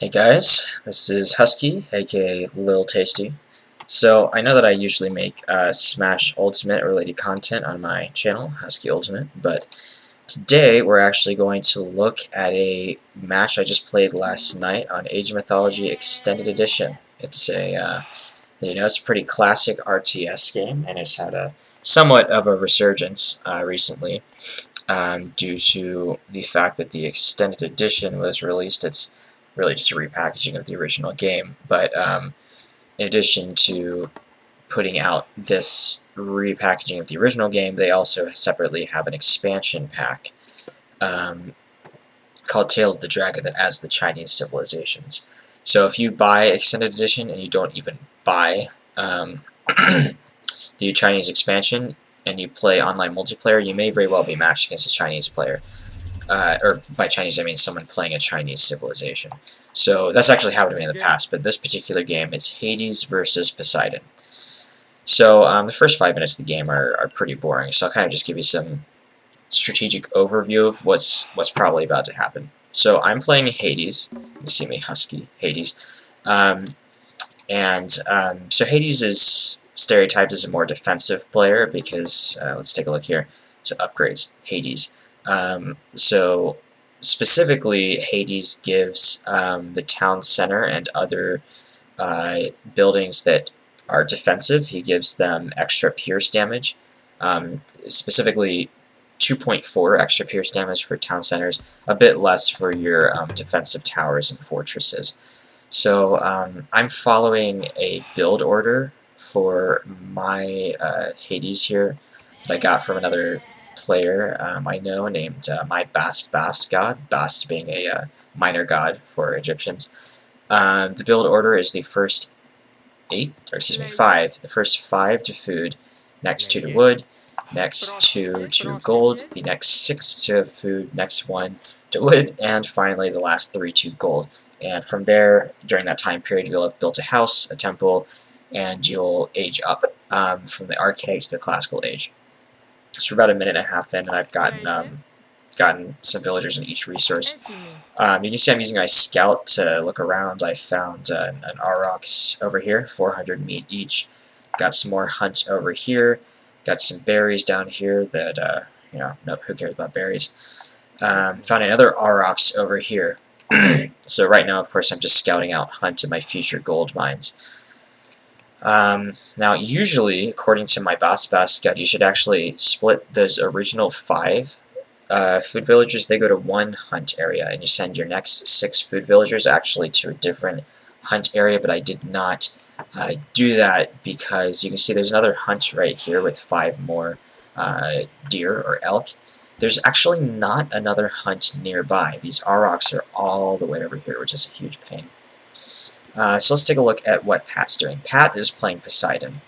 Hey guys, this is Husky, aka Lil Tasty. So I know that I usually make Smash Ultimate related content on my channel, Husky Ultimate, but today we're actually going to look at a match I just played last night on Age of Mythology Extended Edition. It's it's a pretty classic RTS game, and it's had a somewhat of a resurgence recently due to the fact that the Extended Edition was released. It's really just a repackaging of the original game, but in addition to putting out this repackaging of the original game, they also separately have an expansion pack um, called Tale of the Dragon that adds the Chinese civilizations. So if you buy Extended Edition and you don't even buy the Chinese expansion and you play online multiplayer, you may very well be matched against a Chinese player. Or by Chinese I mean someone playing a Chinese civilization. So that's actually happened to me in the past, but this particular game is Hades versus Poseidon. So the first 5 minutes of the game are pretty boring, so I'll kind of just give you some strategic overview of what's probably about to happen. So I'm playing Hades. You see me, Husky, Hades. So Hades is stereotyped as a more defensive player because, let's take a look here. So upgrades, Hades. So specifically, Hades gives the town center and other buildings that are defensive, he gives them extra pierce damage, specifically 2.4 extra pierce damage for town centers, a bit less for your defensive towers and fortresses. So I'm following a build order for my Hades here that I got from another player I know named my Bast god, Bast being a minor god for Egyptians. The build order is the first 5. The first 5 to food, next 2 to wood, next 2 to gold, the next 6 to food, next 1 to wood, and finally the last 3 to gold. And from there, during that time period, you'll have built a house, a temple, and you'll age up from the archaic to the classical age. So we're about a minute and a half in, and I've gotten some villagers in each resource. You can see I'm using my scout to look around. I found an aurochs over here, 400 meat each. Got some more hunt over here. Got some berries down here that, no, who cares about berries. Found another aurochs over here. So right now, of course, I'm just scouting out hunt in my future gold mines. Now, usually, according to my Bast guide, you should actually split those original 5 food villagers. They go to one hunt area, and you send your next 6 food villagers actually to a different hunt area, but I did not do that because you can see there's another hunt right here with 5 more deer or elk. There's actually not another hunt nearby. These aurochs are all the way over here, which is a huge pain. So let's take a look at what Pat's doing. Pat is playing Poseidon.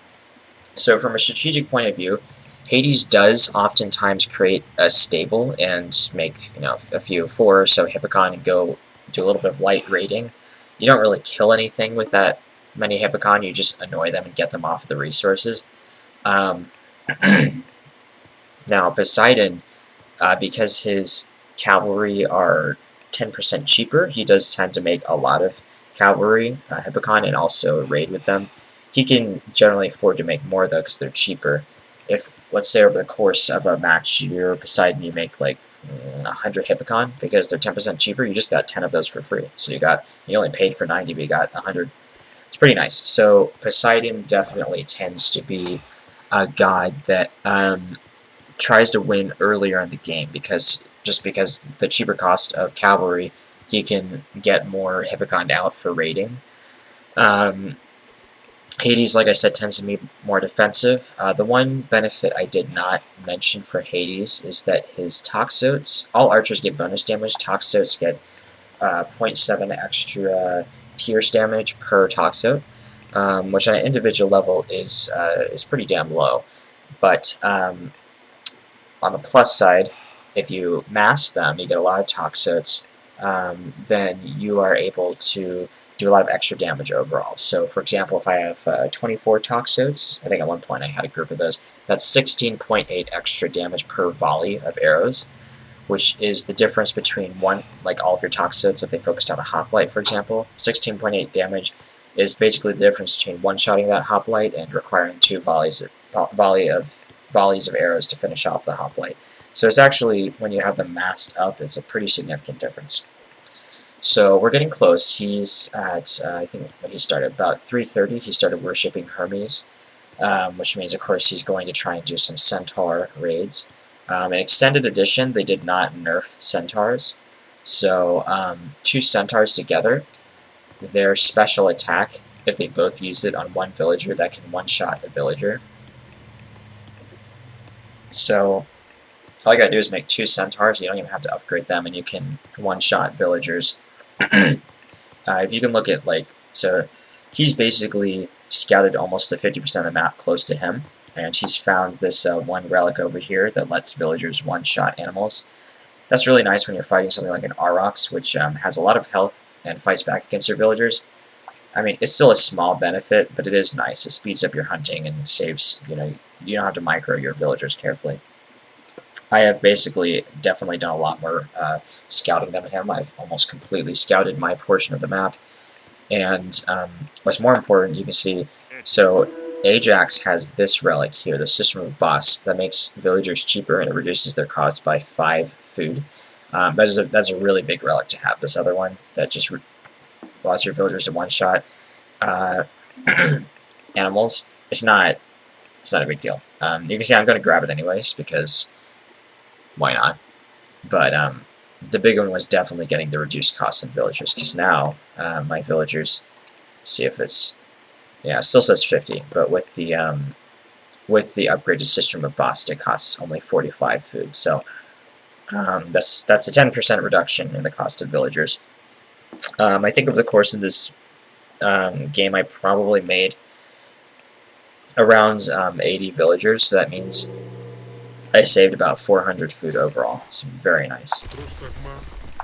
So from a strategic point of view, Hades does oftentimes create a stable and make a few 4 or so Hippocon and go do a little bit of light raiding. You don't really kill anything with that many Hippocon, you just annoy them and get them off of the resources. Now Poseidon, because his cavalry are 10% cheaper, he does tend to make a lot of cavalry, Hippocon, and also raid with them. He can generally afford to make more though because they're cheaper. If, let's say, over the course of a match, you're Poseidon, you make like 100 Hippocon because they're 10% cheaper, you just got 10 of those for free. So you only paid for 90, but you got 100. It's pretty nice. So Poseidon definitely tends to be a god that tries to win earlier in the game because the cheaper cost of cavalry, he can get more Hippocon out for raiding. Hades, like I said, tends to be more defensive. The one benefit I did not mention for Hades is that his Toxotes, all archers get bonus damage, Toxotes get 0.7 extra pierce damage per Toxote, which on an individual level is pretty damn low. But on the plus side, if you mass them, you get a lot of Toxotes, then you are able to do a lot of extra damage overall. So, for example, if I have 24 Toxotes, I think at one point I had a group of those, that's 16.8 extra damage per volley of arrows, which is the difference between one, like all of your toxins if they focused on a hoplite, for example. 16.8 damage is basically the difference between one-shotting that hoplite and requiring two volleys of arrows to finish off the hoplite. So it's actually, when you have them masked up, it's a pretty significant difference. So we're getting close. He's at, I think when he started, about 3:30, he started worshipping Hermes, which means, of course, he's going to try and do some centaur raids. In Extended Edition, they did not nerf centaurs. So two centaurs together, their special attack, if they both use it on one villager, that can one-shot a villager. So all you gotta do is make two centaurs. You don't even have to upgrade them, and you can one-shot villagers. If you can look at, like, so he's basically scouted almost the 50% of the map close to him, and he's found this one relic over here that lets villagers one-shot animals. That's really nice when you're fighting something like an Aurochs, which has a lot of health and fights back against your villagers. I mean, it's still a small benefit, but it is nice. It speeds up your hunting and saves, you don't have to micro your villagers carefully. I have basically definitely done a lot more scouting than him. I've almost completely scouted my portion of the map. And what's more important, you can see, so Ajax has this relic here, the System of Bust, that makes villagers cheaper and it reduces their cost by 5 food. That's a really big relic to have. This other one that just allows your villagers to one-shot animals, it's not a big deal. You can see I'm going to grab it anyways, because why not? But the big one was definitely getting the reduced cost in villagers, because now my villagers, see if it's, yeah, it still says 50, but with the upgraded System of Bust, it costs only 45 food. So that's a 10% reduction in the cost of villagers. I think over the course of this game, I probably made around 80 villagers, so that means I saved about 400 food overall. It's very nice.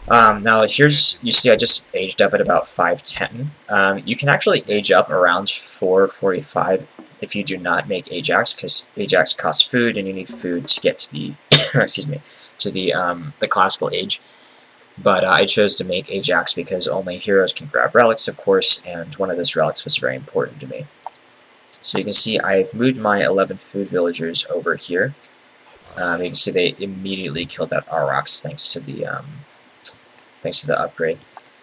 Now here's, you see I just aged up at about 510. You can actually age up around 445 if you do not make Ajax, because Ajax costs food and you need food to get to the excuse me, to the classical age. But I chose to make Ajax because only heroes can grab relics, of course, and one of those relics was very important to me. So you can see I've moved my 11 food villagers over here. You can see they immediately killed that Aurochs thanks to the upgrade.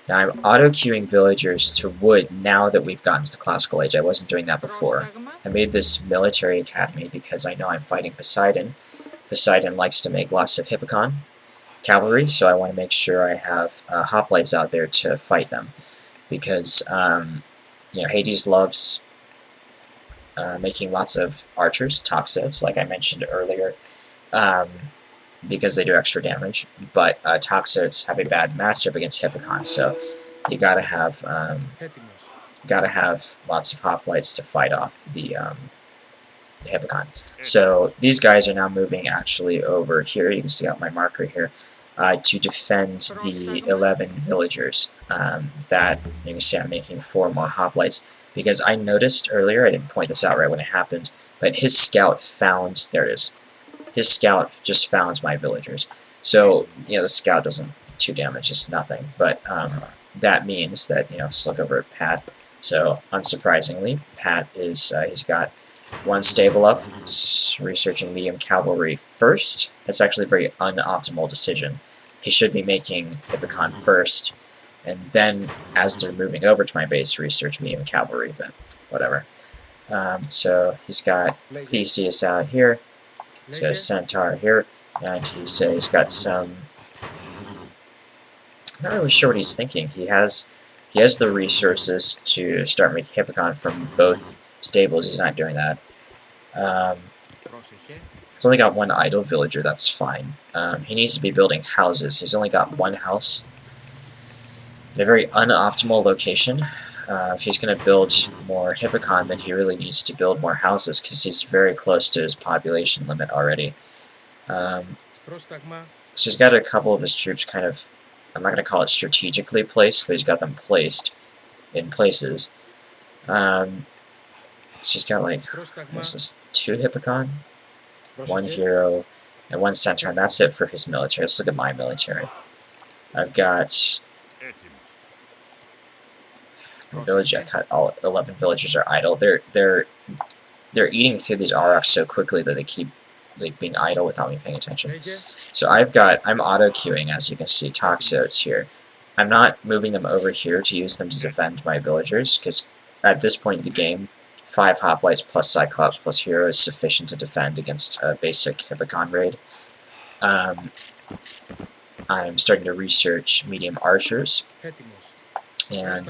Now I'm auto-queuing villagers to wood now that we've gotten to the classical age. I wasn't doing that before. I made this military academy because I know I'm fighting Poseidon. Poseidon likes to make lots of Hippocon cavalry, so I want to make sure I have hoplites out there to fight them, because Hades loves making lots of archers, toxids, like I mentioned earlier, because they do extra damage. But toxids have a bad matchup against Hippocon, so you gotta have lots of hoplites to fight off the Hippocon. So these guys are now moving actually over here. You can see out my marker here. To defend the 11 villagers that you can see I'm making 4 more hoplites, because I noticed earlier, I didn't point this out right when it happened, but his scout found, there it is, his scout just found my villagers. So, the scout doesn't do 2 damage, it's nothing, but that means that, let's look over at Pat. So, unsurprisingly, Pat is, he's got 1 stable up, researching medium cavalry first. That's actually a very unoptimal decision. He should be making Hippocon first, and then, as they're moving over to my base, research medium cavalry, but whatever. So he's got Theseus out here, he's got a centaur here, and he's got some, I'm not really sure what he's thinking. He has the resources to start making Hippocon from both stables. He's not doing that. He's only got 1 idle villager, that's fine. He needs to be building houses. He's only got 1 house in a very unoptimal location. If he's going to build more Hippocon, then he really needs to build more houses, because he's very close to his population limit already. So he's got a couple of his troops kind of, I'm not going to call it strategically placed, but he's got them placed in places. She's got like, what's this, 2 Hippocon? 1 hero, and 1 centaur, and that's it for his military. Let's look at my military. I've got a village. I cut all 11 villagers are idle. They're eating through these aurochs so quickly that they keep like being idle without me paying attention. So I'm auto queuing, as you can see, toxotes here. I'm not moving them over here to use them to defend my villagers, because at this point in the game, 5 hoplites plus cyclops plus hero is sufficient to defend against a basic hippocon raid. I'm starting to research medium archers, and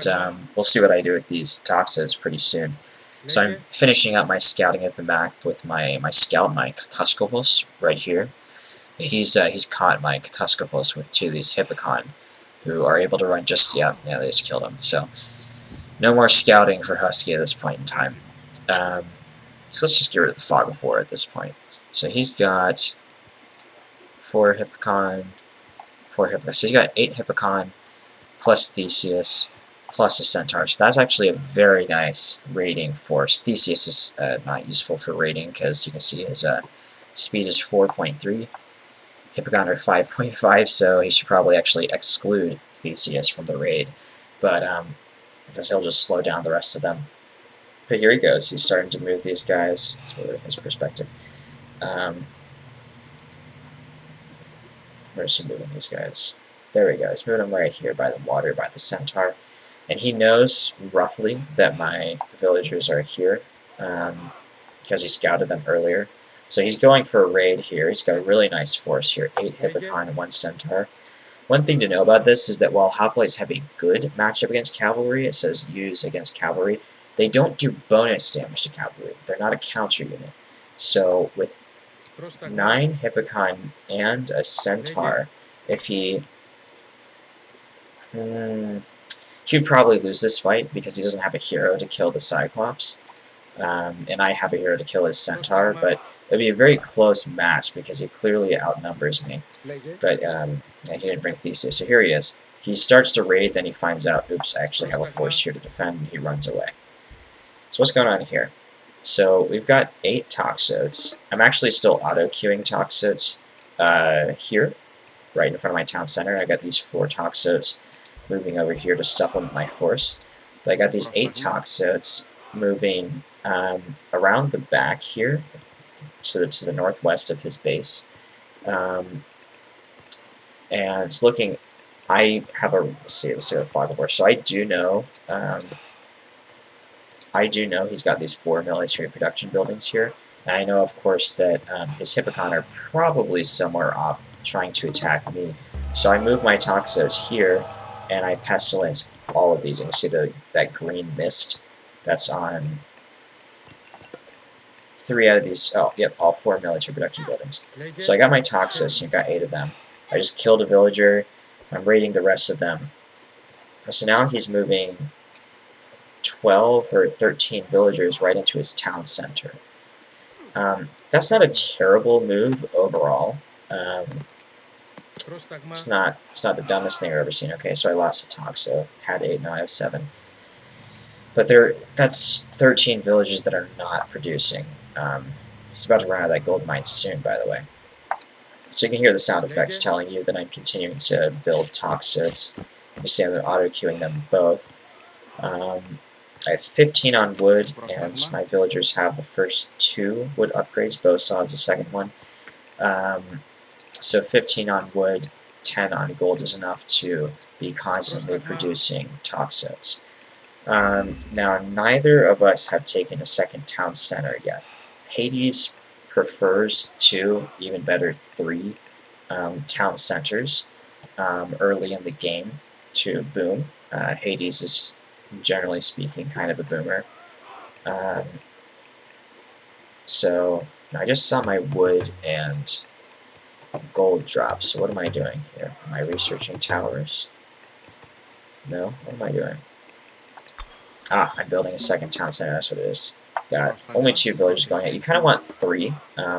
we'll see what I do with these toxotes pretty soon. So I'm finishing up my scouting at the map with my scout, my Kataskopos, right here. He's caught my Kataskopos with 2 of these hippocon, who are able to run just, yeah, they just killed him. So no more scouting for Husky at this point in time. So let's just get rid of the fog of war at this point. So he's got 4 hippocon, 4 hippocon. So he's got 8 hippocon plus Theseus plus a centaur. So that's actually a very nice raiding force. Theseus is not useful for raiding because you can see his speed is 4.3. Hippocon are 5.5, so he should probably actually exclude Theseus from the raid. But because he'll just slow down the rest of them. But here he goes. He's starting to move these guys. Let's move it in his perspective. Where's he moving these guys? There we go. He's moving them right here by the water, by the centaur. And he knows roughly that my villagers are here because he scouted them earlier. So he's going for a raid here. He's got a really nice force here, 8 hippocon and 1 centaur. One thing to know about this is that while hoplites have a good matchup against cavalry, it says use against cavalry, they don't do bonus damage to cavalry. They're not a counter unit. So with 9 hippocon and a centaur, if he'd probably lose this fight because he doesn't have a hero to kill the Cyclops. And I have a hero to kill his centaur, but it would be a very close match because he clearly outnumbers me. But he didn't bring Theseus, so here he is. He starts to raid, then he finds out, oops, I actually have a force here to defend, and he runs away. So what's going on here? So we've got 8 toxotes. I'm actually still auto-queuing toxotes here, right in front of my town center. I got these 4 toxotes moving over here to supplement my force. But I got these 8 toxotes moving around the back here, so to the northwest of his base. And it's looking, I have a, let's see the fog of war. So I do know he's got these 4 military production buildings here. And I know, of course, that his hippocon are probably somewhere off trying to attack me. So I move my toxotes here, and I pestilence all of these. You can see that green mist that's on 3 out of these, oh, yep, all 4 military production buildings. So I got my toxos, and I've got 8 of them. I just killed a villager. I'm raiding the rest of them. So now he's moving 12 or 13 villagers right into his town center. That's not a terrible move overall. It's not the dumbest thing I've ever seen. Okay, so I lost a toxo. Had 8, now I have 7. But that's 13 villages that are not producing. He's about to run out of that gold mine soon, by the way. So you can hear the sound effects telling you that I'm continuing to build toxotes. You see I'm auto-queuing them both. I have 15 on wood, and my villagers have the first 2 wood upgrades. Bosad's the second one. So 15 on wood, 10 on gold is enough to be constantly producing toxotes. Now, neither of us have taken a second town center yet. Hades prefers 2, even better 3, town centers early in the game to boom. Hades is, generally speaking, kind of a boomer. So I just saw my wood and gold drop. So what am I doing here? Am I researching towers? No? What am I doing? Ah, I'm building a second town center. That's what it is. Got only 2 villagers going at. You kind of want 3.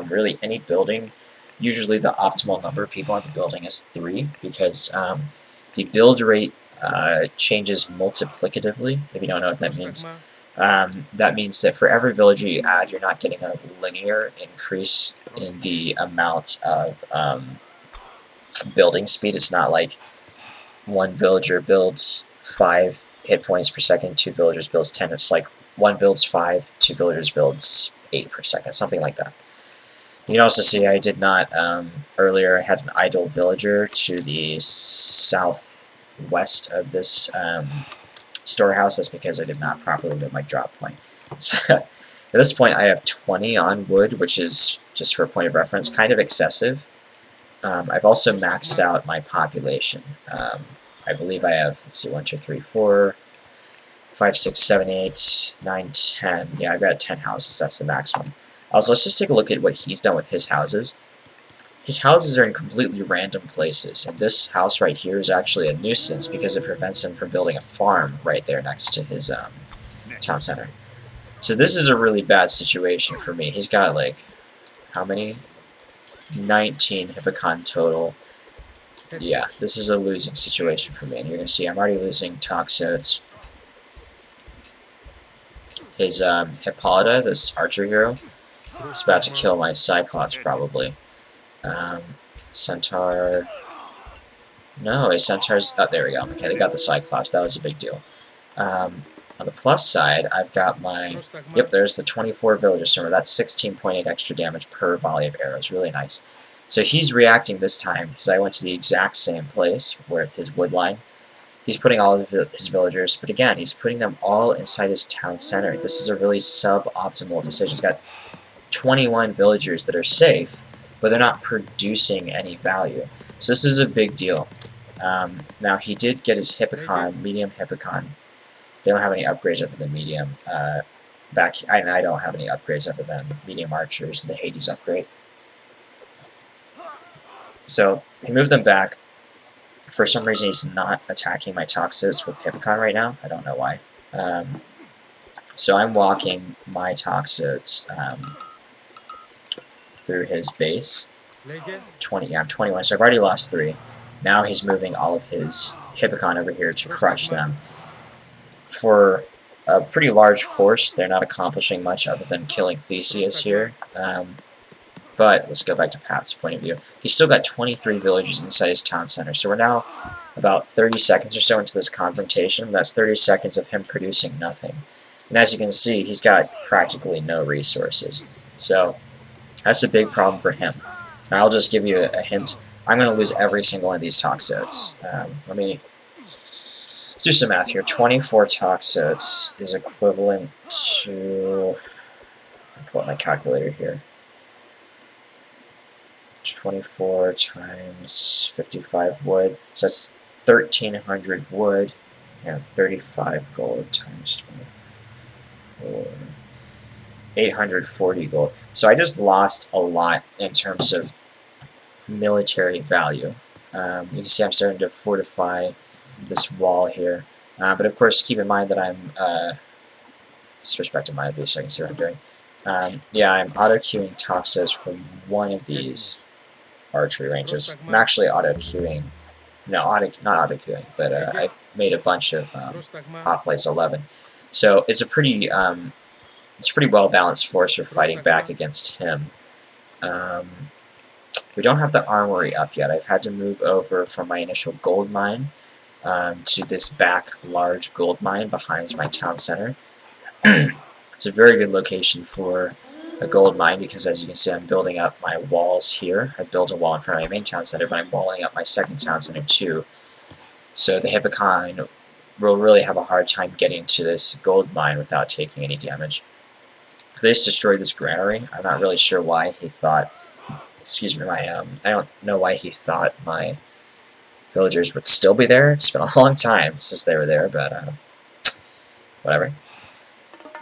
Really, any building, usually the optimal number of people on the building is 3 because the build rate changes multiplicatively, if you don't know what that means. That means that for every villager you add, you're not getting a linear increase in the amount of building speed. It's not like one villager builds 5 hit points per second, 2 villagers builds 10. It's like one builds 5, 2 villagers builds 8 per second, something like that. You can also see I did not, earlier I had an idle villager to the southwest of this storehouse. That's because I did not properly move my drop point. So at this point I have 20 on wood, which is, just for a point of reference, kind of excessive. I've also maxed out my population. I believe I have, let's see, 1, 2, 3, 4, 5, 6, 7, 8, 9, 10. Yeah, I've got 10 houses. That's the maximum. Also, let's just take a look at what he's done with his houses. His houses are in completely random places, and this house right here is actually a nuisance because it prevents him from building a farm right there next to his town center. So this is a really bad situation for me. He's got, like, how many? 19 Hippocon total. Yeah, this is a losing situation for me, and you're going to see I'm already losing Toxotes. His Hippolyta, this archer hero, is about to kill my Cyclops, probably. Centaur... No, his Centaur's... Oh, there we go. Okay, they got the Cyclops. That was a big deal. On the plus side, I've got my... Yep, there's the 24 villager stormer. That's 16.8 extra damage per volley of arrows. Really nice. So he's reacting this time, because I went to the exact same place, where his wood line. He's putting all of his villagers, but again, he's putting them all inside his town center. This is a really suboptimal decision. He's got 21 villagers that are safe, but they're not producing any value. So this is a big deal. Now, he did get his Hippocon, medium Hippocon. They don't have any upgrades other than medium. I don't have any upgrades other than medium archers and the Hades upgrade. So he moved them back. For some reason, he's not attacking my Toxotes with Hippocon right now. I don't know why. So I'm walking my Toxotes through his base. 20. Yeah, I'm 21. So I've already lost 3. Now he's moving all of his Hippocon over here to crush them. For a pretty large force, they're not accomplishing much other than killing Theseus here. But let's go back to Pat's point of view. He's still got 23 villagers inside his town center, so we're now about 30 seconds or so into this confrontation. That's 30 seconds of him producing nothing. And as you can see, he's got practically no resources. So that's a big problem for him. Now, I'll just give you a hint. I'm going to lose every single one of these Toxotes. Let's do some math here. 24 Toxotes is equivalent to... I'll pull up my calculator here. 24 times 55 wood, so that's 1,300 wood, and 35 gold times 24, 840 gold. So I just lost a lot in terms of military value. You can see I'm starting to fortify this wall here, but of course keep in mind that I'm, switch back to my view so I can see what I'm doing. Yeah, I'm auto-queuing Toxos from one of these archery ranges. I'm actually auto-queuing, no, not auto-queuing, but I made a bunch of Hot Place 11. So it's a pretty well-balanced force for fighting back against him. We don't have the armory up yet. I've had to move over from my initial gold mine to this back large gold mine behind my town center. It's a very good location for a gold mine because, as you can see, I'm building up my walls here. I built a wall in front of my main town center, but I'm walling up my second town center too. So the Hippocon will really have a hard time getting to this gold mine without taking any damage. They just destroyed this granary. I'm not really sure why he thought, excuse me, I don't know why he thought my villagers would still be there. It's been a long time since they were there, but whatever.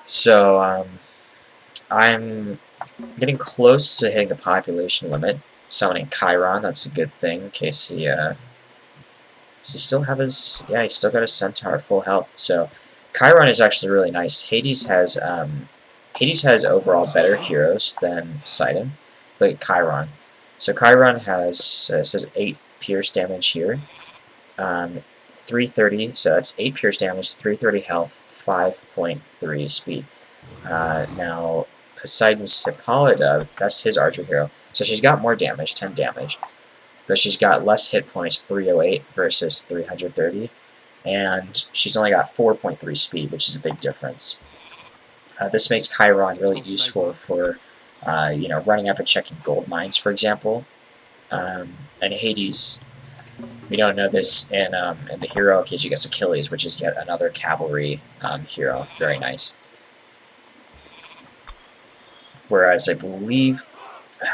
So, I'm getting close to hitting the population limit. Summoning Chiron, that's a good thing, in case he, does he still have his, yeah, he's still got his Centaur full health. So, Chiron is actually really nice. Hades has overall better heroes than Poseidon. Look at Chiron. So Chiron has, says 8 pierce damage here. 330, so that's 8 pierce damage, 330 health, 5.3 speed. Now, Poseidon's Hippolyta, that's his archer hero, so she's got more damage, 10 damage, but she's got less hit points, 308 versus 330, and she's only got 4.3 speed, which is a big difference. This makes Chiron really useful for, running up and checking gold mines, for example. And Hades, we don't know this in the hero case. You get Achilles, which is yet another cavalry hero. Very nice. Whereas I believe,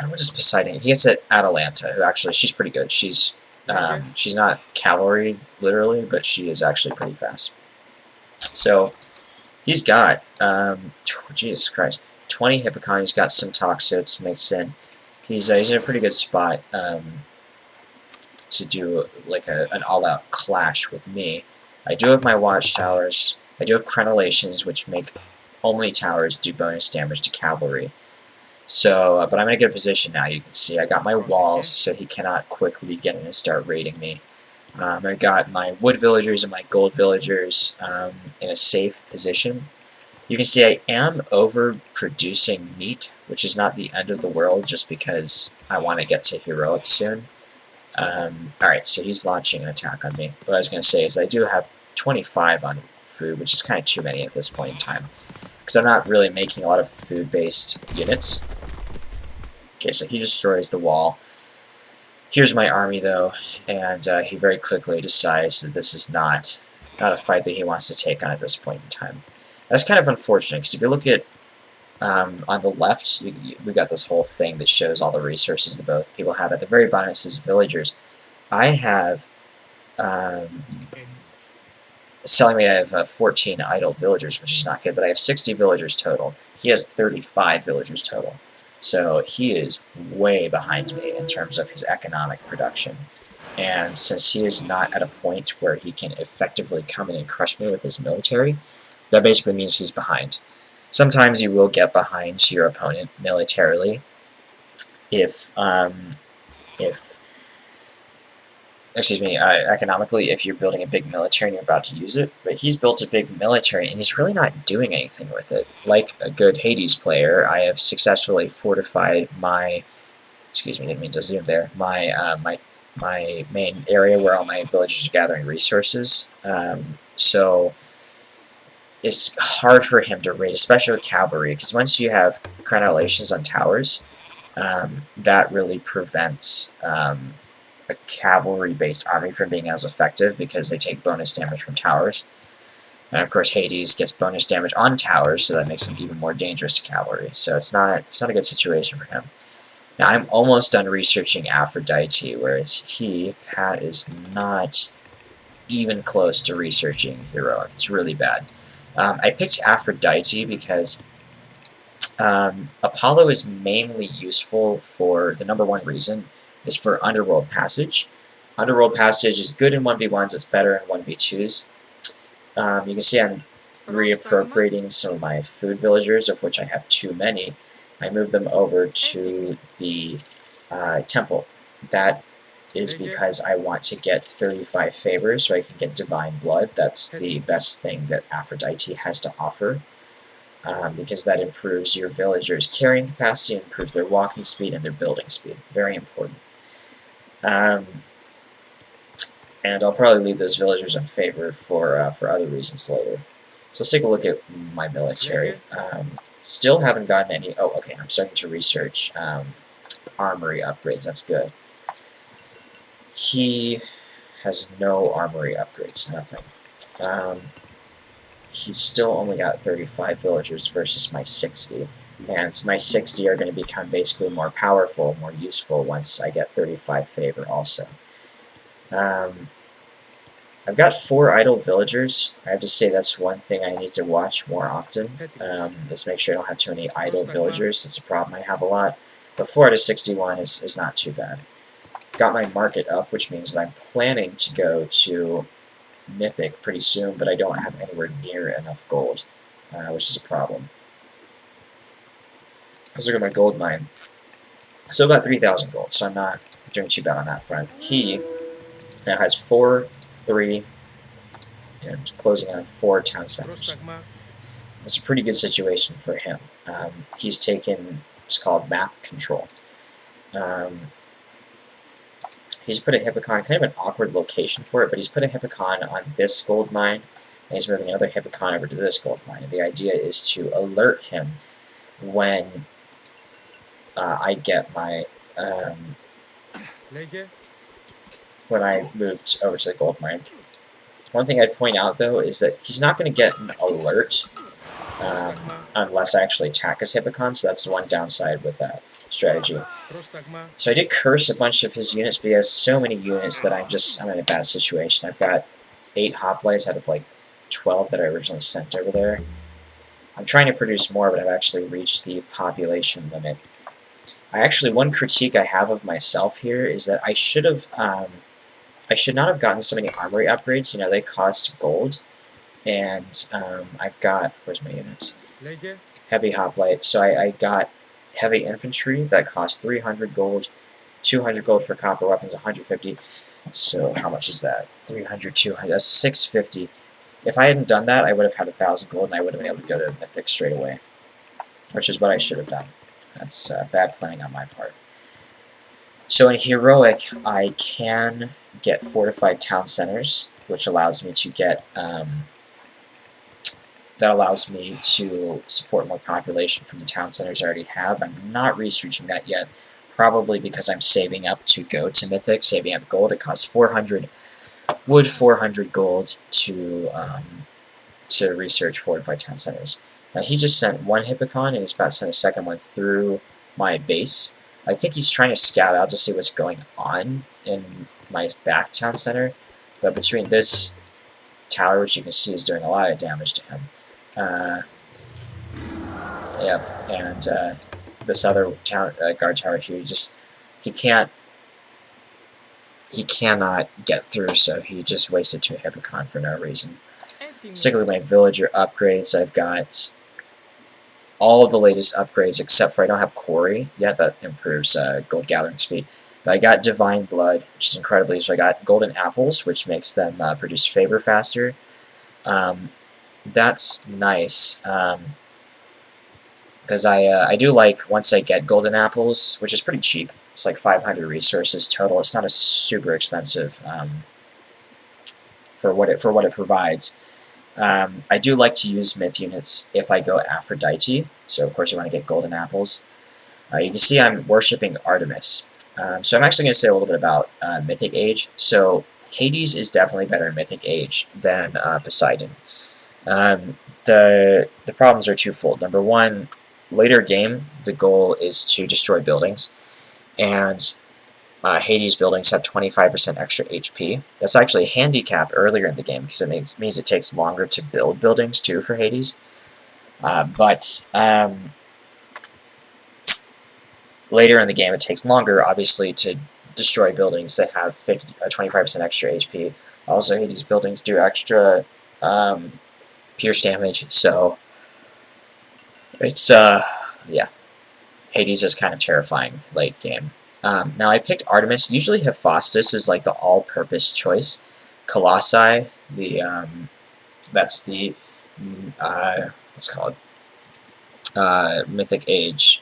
what is Poseidon? He gets at Atalanta, who actually, she's pretty good. She's not cavalry literally, but she is actually pretty fast. So he's got Jesus Christ, 20 Hippocon. He's got some Toxotes mixed in. He's in a pretty good spot to do like an all-out clash with me. I do have my watchtowers. I do have crenellations, which make only towers do bonus damage to cavalry. So, but I'm in a good position now. You can see I got my walls, so he cannot quickly get in and start raiding me. I got my wood villagers and my gold villagers in a safe position. You can see I am overproducing meat, which is not the end of the world, just because I want to get to heroic soon. Alright, so he's launching an attack on me. What I was going to say is I do have 25 on food, which is kind of too many at this point in time, because I'm not really making a lot of food-based units. Okay, so he destroys the wall. Here's my army, though, and he very quickly decides that this is not a fight that he wants to take on at this point in time. That's kind of unfortunate, because if you look at on the left, we got this whole thing that shows all the resources that both people have. At the very bottom, it says villagers. I have telling me I have 14 idle villagers, which is not good, but I have 60 villagers total. He has 35 villagers total. So he is way behind me in terms of his economic production. And since he is not at a point where he can effectively come in and crush me with his military, that basically means he's behind. Sometimes you will get behind your opponent militarily economically, if you're building a big military and you're about to use it, but he's built a big military and he's really not doing anything with it. Like a good Hades player, I have successfully fortified my, didn't mean to zoom there, my main area where all my villagers are gathering resources. So it's hard for him to raid, especially with cavalry, because once you have crenellations on towers, that really prevents a cavalry-based army from being as effective, because they take bonus damage from towers. And of course Hades gets bonus damage on towers, so that makes them even more dangerous to cavalry. So it's not a good situation for him. Now I'm almost done researching Aphrodite, whereas Pat is not even close to researching heroic. It's really bad. I picked Aphrodite because Apollo is mainly useful for the #1 reason is for Underworld Passage. Underworld Passage is good in 1v1s, it's better in 1v2s. You can see I'm reappropriating some of my food villagers, of which I have too many. I moved them over to the temple. That is because I want to get 35 favors so I can get Divine Blood. That's the best thing that Aphrodite has to offer, because that improves your villagers' carrying capacity, improves their walking speed and their building speed. Very important. And I'll probably leave those villagers in favor for other reasons later. So let's take a look at my military. Still haven't gotten any. Oh, okay. I'm starting to research armory upgrades. That's good. He has no armory upgrades. Nothing. He's still only got 35 villagers versus my 60. And my 60 are going to become basically more powerful, more useful once I get 35 favor also. I've got 4 idle villagers. I have to say that's one thing I need to watch more often. Just make sure I don't have too many idle villagers. It's a problem I have a lot. But 4 out of 61 is not too bad. Got my market up, which means that I'm planning to go to Mythic pretty soon, but I don't have anywhere near enough gold, which is a problem. Let's look at my gold mine. I still got 3,000 gold, so I'm not doing too bad on that front. He now has 4, 3, and closing on 4 town centers. It's a pretty good situation for him. He's taken what's called map control. He's put a Hippocon, kind of an awkward location for it, but he's put a Hippocon on this gold mine, and he's moving another Hippocon over to this gold mine. And the idea is to alert him when I get my when I moved over to the gold mine. One thing I'd point out though is that he's not going to get an alert unless I actually attack his Hippocon, so that's the one downside with that strategy. So I did curse a bunch of his units, but he has so many units that I'm in a bad situation. I've got 8 hoplites out of like 12 that I originally sent over there. I'm trying to produce more, but I've actually reached the population limit. One critique I have of myself here is that I should not have gotten so many armory upgrades. You know, they cost gold, and I've got, where's my units? Heavy hoplite. So I got heavy infantry that cost 300 gold, 200 gold for copper weapons, 150. So how much is that? 300, 200. That's 650. If I hadn't done that, I would have had 1,000 gold, and I would have been able to go to Mythic straight away, which is what I should have done. That's bad planning on my part. So in Heroic, I can get fortified town centers, which allows me to get that allows me to support more population from the town centers I already have. I'm not researching that yet, probably because I'm saving up to go to Mythic, saving up gold. It costs 400 wood, 400 gold to research fortified town centers. Now he just sent 1 Hippocon, and he's about to send a second one through my base. I think he's trying to scout out to see what's going on in my back town center, but between this tower, which you can see is doing a lot of damage to him, yep, and this other town guard tower here, he cannot get through, so he just wasted 2 Hippocon for no reason. Particularly my villager upgrades, I've got all of the latest upgrades except for I don't have Quarry yet. That improves gold gathering speed. But I got Divine Blood, which is incredibly useful. I got Golden Apples, which makes them produce favor faster. That's nice. Because I do like, once I get Golden Apples, which is pretty cheap. It's like 500 resources total. It's not a super expensive for what it provides. I do like to use myth units if I go Aphrodite, so of course you want to get golden apples. You can see I'm worshipping Artemis. So I'm actually going to say a little bit about Mythic Age. So Hades is definitely better in Mythic Age than Poseidon. The problems are twofold. Number one, later game, the goal is to destroy buildings, and Hades buildings have 25% extra HP. That's actually a handicap earlier in the game because it means it takes longer to build buildings too for Hades. But later in the game it takes longer, obviously, to destroy buildings that have 25% extra HP. Also, Hades buildings do extra pierce damage, so it's, yeah. Hades is kind of terrifying late game. Now I picked Artemis. Usually Hephaestus is like the all-purpose choice. Colossi, that's the what's it called? Mythic Age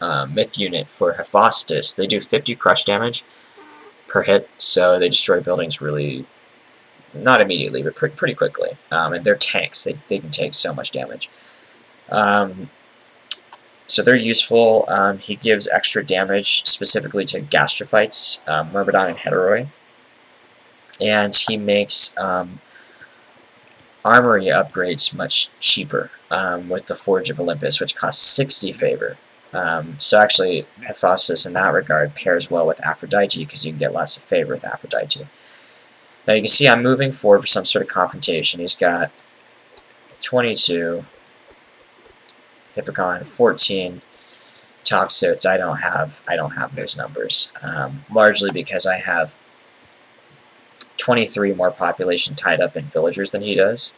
myth unit for Hephaestus. They do 50 crush damage per hit, so they destroy buildings really, not immediately, but pretty quickly. And they're tanks. They can take so much damage. So they're useful. He gives extra damage specifically to Gastrophytes, Myrmidon, and Heteroi. And he makes armory upgrades much cheaper with the Forge of Olympus, which costs 60 favor. So actually, Hephaestus in that regard pairs well with Aphrodite because you can get lots of favor with Aphrodite. Now you can see I'm moving forward for some sort of confrontation. He's got 22... Hippocon, 14 Toxotes. I don't have those numbers, largely because I have 23 more population tied up in villagers than he does,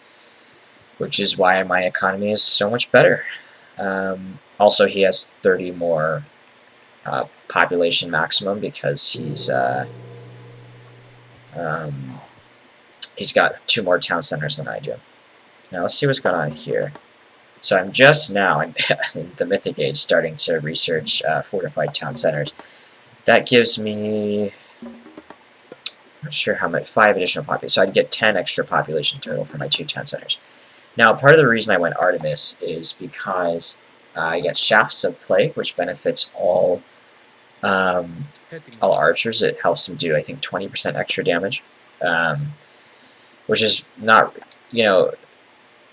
which is why my economy is so much better. Also, he has 30 more population maximum because he's he's got 2 more town centers than I do. Now let's see what's going on here. So I'm just now in the Mythic Age starting to research fortified town centers. That gives me, I'm not sure how much, 5 additional population. So I'd get 10 extra population total for my 2 town centers. Now, part of the reason I went Artemis is because I get Shafts of Plague, which benefits all archers. It helps them do, I think, 20% extra damage, which is not, you know,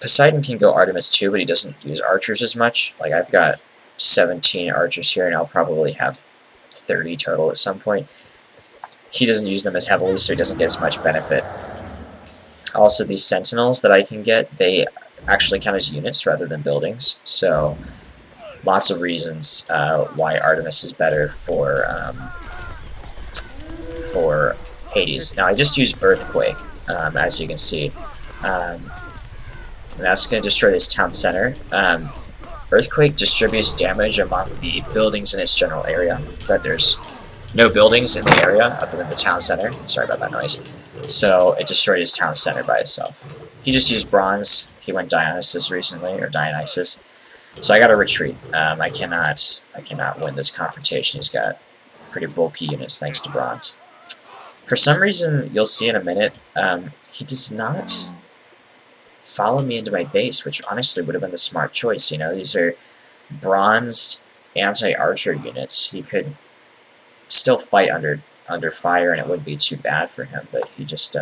Poseidon can go Artemis too, but he doesn't use archers as much. Like, I've got 17 archers here, and I'll probably have 30 total at some point. He doesn't use them as heavily, so he doesn't get as much benefit. Also, these sentinels that I can get, they actually count as units rather than buildings, so lots of reasons why Artemis is better for Hades. Now, I just used Earthquake, as you can see. That's going to destroy this town center. Earthquake distributes damage among the buildings in its general area, but there's no buildings in the area other than the town center. Sorry about that noise. So it destroyed his town center by itself. He just used bronze. He went Dionysus recently, or Dionysus. So I got to retreat. I cannot win this confrontation. He's got pretty bulky units thanks to bronze. For some reason, you'll see in a minute, he does not follow me into my base, which honestly would have been the smart choice. You know, these are bronzed anti-archer units. He could still fight under fire, and it wouldn't be too bad for him. But he just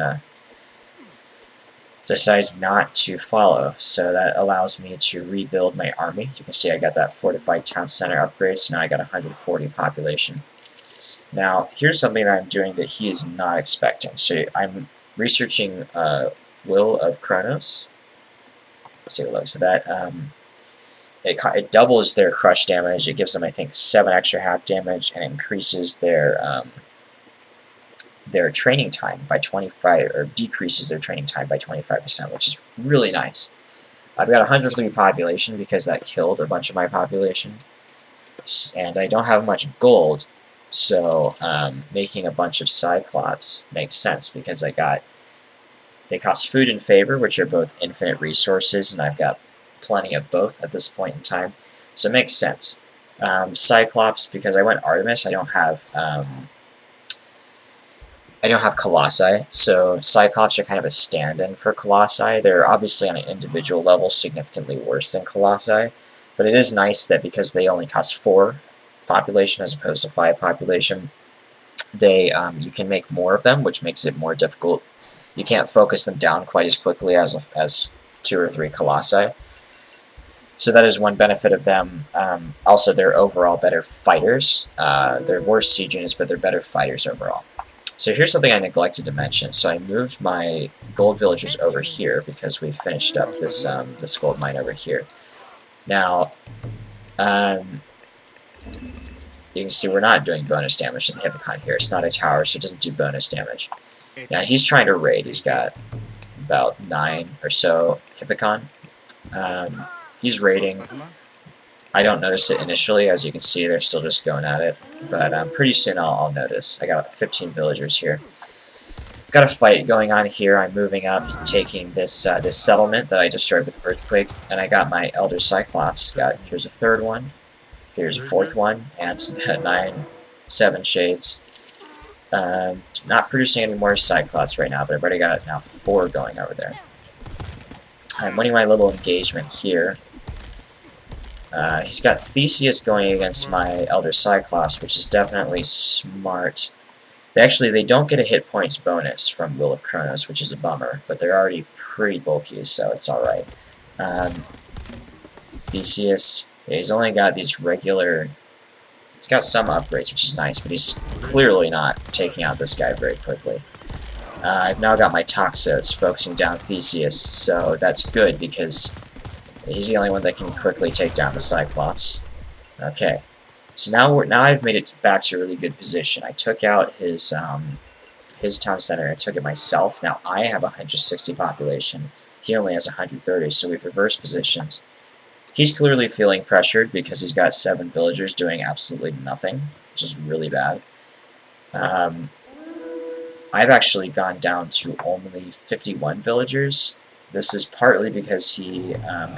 decides not to follow. So that allows me to rebuild my army. You can see I got that fortified town center upgrade. So now I got 140 population. Now here's something that I'm doing that he is not expecting. So I'm researching Will of Kronos. Let's take a look. So that it doubles their crush damage. It gives them, I think, 7 extra hack damage, and increases their training time by 25, or decreases their training time by 25%, which is really nice. I've got 103 population because that killed a bunch of my population, and I don't have much gold, so making a bunch of Cyclops makes sense because they cost food and favor, which are both infinite resources, and I've got plenty of both at this point in time, so it makes sense. Cyclops, because I went Artemis, I don't have Colossi, so Cyclops are kind of a stand-in for Colossi. They're obviously on an individual level significantly worse than Colossi, but it is nice that because they only cost 4 population as opposed to 5 population, you can make more of them, which makes it more difficult. You can't focus them down quite as quickly as 2 or 3 Colossi. So that is one benefit of them. Also, they're overall better fighters. They're worse siege units, but they're better fighters overall. So here's something I neglected to mention. So I moved my gold villagers over here because we finished up this gold mine over here. Now, you can see we're not doing bonus damage to the Hippocon here. It's not a tower, so it doesn't do bonus damage. Now he's trying to raid. He's got about 9 or so Hippocon. He's raiding. I don't notice it initially. As you can see, they're still just going at it. But pretty soon I'll notice. I got 15 villagers here. Got a fight going on here. I'm moving up, taking this this settlement that I destroyed with Earthquake, and I got my Elder Cyclops. Here's a 3rd one. Here's a 4th one, and 7 shades. Not producing any more Cyclops right now, but I've already got now 4 going over there. I'm winning my little engagement here. He's got Theseus going against my Elder Cyclops, which is definitely smart. They don't get a hit points bonus from Will of Kronos, which is a bummer, but they're already pretty bulky, so it's alright. Theseus, he's only got these regular... He's got some upgrades, which is nice, but he's clearly not taking out this guy very quickly. I've now got my Toxotes focusing down Theseus, so that's good because he's the only one that can quickly take down the Cyclops. Okay, so now I've made it back to a really good position. I took out his town center. I took it myself. Now I have 160 population. He only has 130, so we've reversed positions. He's clearly feeling pressured because he's got 7 villagers doing absolutely nothing, which is really bad. I've actually gone down to only 51 villagers. This is partly because he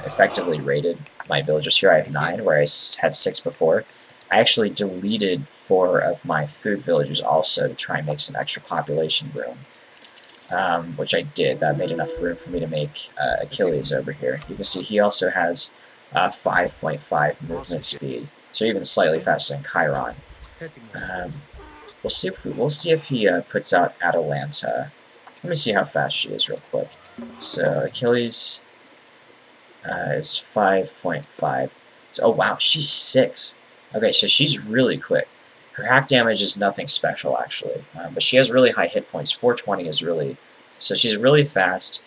effectively raided my villagers here. I have 9, where I had 6 before. I actually deleted 4 of my food villagers also to try and make some extra population room, which I did. That made enough room for me to make Achilles over here. You can see he also has 5.5 movement speed, so even slightly faster than Chiron. We'll see if he puts out Atalanta. Let me see how fast she is real quick. So Achilles is 5.5. So, oh wow, she's 6. Okay, so she's really quick. Her hack damage is nothing special actually, but she has really high hit points. 420 is really, so she's really fast.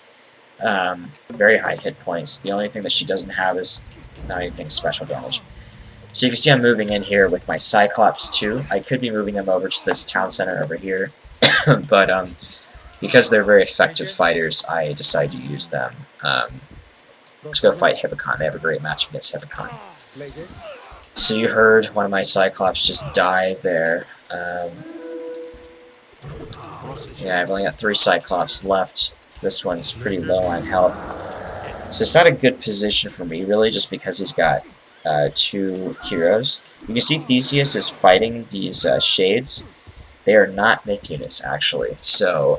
Very high hit points. The only thing that she doesn't have is not anything special damage. So you can see I'm moving in here with my Cyclops too. I could be moving them over to this town center over here, but because they're very effective fighters, I decided to use them. Let's go fight Hippocon. They have a great match against Hippocon. So you heard one of my Cyclops just die there. Yeah, I've only got 3 Cyclops left. This one's pretty low on health. So it's not a good position for me, really, just because he's got 2 heroes. You can see Theseus is fighting these shades. They are not myth units, actually, so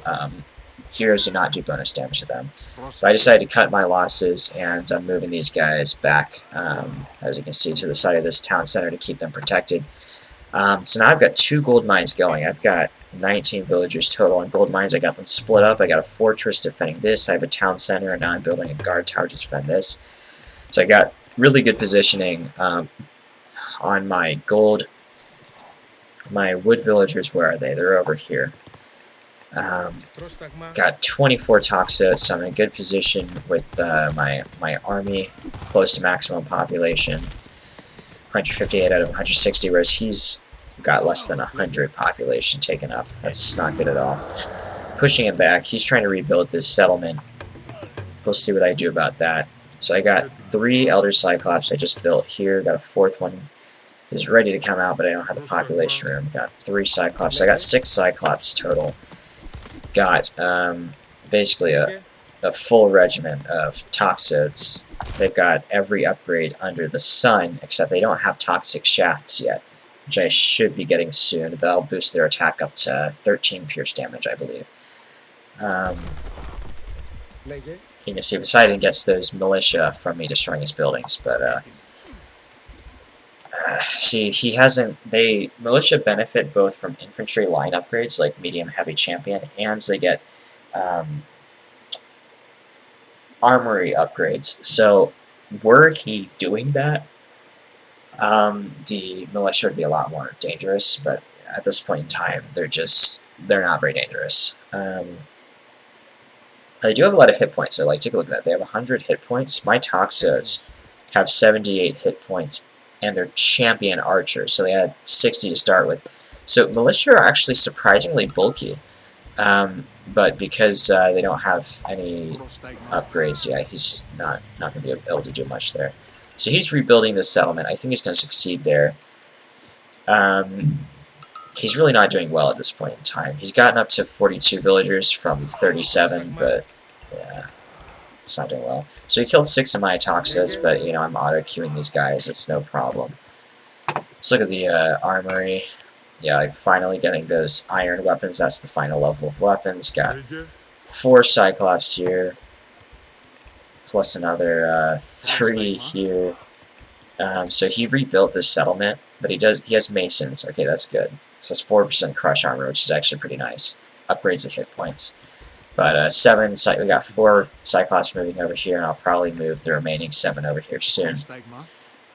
heroes do not do bonus damage to them. So I decided to cut my losses, and I'm moving these guys back, as you can see, to the side of this town center to keep them protected. So now I've got 2 gold mines going. I've got 19 villagers total on gold mines. I got them split up. I got a fortress defending this. I have a town center, and now I'm building a guard tower to defend this. So I got really good positioning on my gold. My wood villagers, where are they? They're over here. Got 24 Toxos, so I'm in a good position with my army, close to maximum population. 158 out of 160, whereas he's got less than 100 population taken up. That's not good at all. Pushing him back, he's trying to rebuild this settlement. We'll see what I do about that. So I got 3 Elder Cyclops I just built here. Got a 4th one. Is ready to come out, but I don't have the population room. Got 3 Cyclops. So I got 6 Cyclops total. Got basically a full regiment of Toxodes. They've got every upgrade under the sun, except they don't have toxic shafts yet, which I should be getting soon, but that'll boost their attack up to 13 pierce damage, I believe. You can see Poseidon gets those militia from me destroying his buildings, but see, he hasn't. Militia benefit both from infantry line upgrades like medium heavy champion, and they get armory upgrades. So were he doing that, the militia would be a lot more dangerous, but at this point in time they're not very dangerous. They do have a lot of hit points, so like take a look at that. They have 100 hit points. My Toxos have 78 hit points, and they're champion archers, so they had 60 to start with. So militia are actually surprisingly bulky, but because they don't have any upgrades, yeah, he's not going to be able to do much there. So he's rebuilding this settlement. I think he's going to succeed there. He's really not doing well at this point in time. He's gotten up to 42 villagers from 37, but yeah, it's not doing well. So he killed 6 of my Toxos, but you know, I'm auto-queuing these guys. It's no problem. Let's look at the armory. Yeah, like finally getting those iron weapons. That's the final level of weapons. Got 4 Cyclops here, plus another 3 here. So he rebuilt this settlement, but he has masons. Okay, that's good. So that's 4% crush armor, which is actually pretty nice. Upgrades of hit points. But we got 4 Cyclops moving over here, and I'll probably move the remaining 7 over here soon.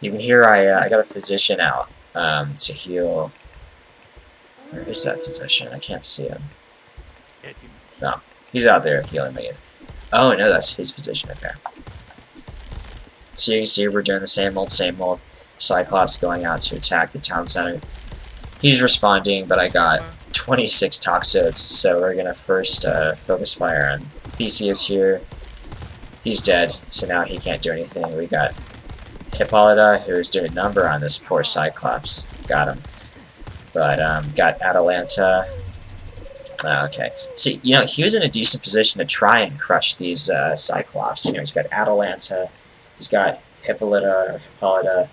You can hear I got a physician out to heal. Where is that physician? I can't see him. No, he's out there healing me. Oh no, that's his physician. Okay. So you can see we're doing the same old. Cyclops going out to attack the town center. He's responding, but I got 26 Toxodes, so we're gonna first focus fire on Theseus here. He's dead, so now he can't do anything. We got Hippolyta, who's doing a number on this poor Cyclops. Got him. But got Atalanta. Okay. See, he was in a decent position to try and crush these Cyclops. He's got Atalanta, he's got Hippolyta.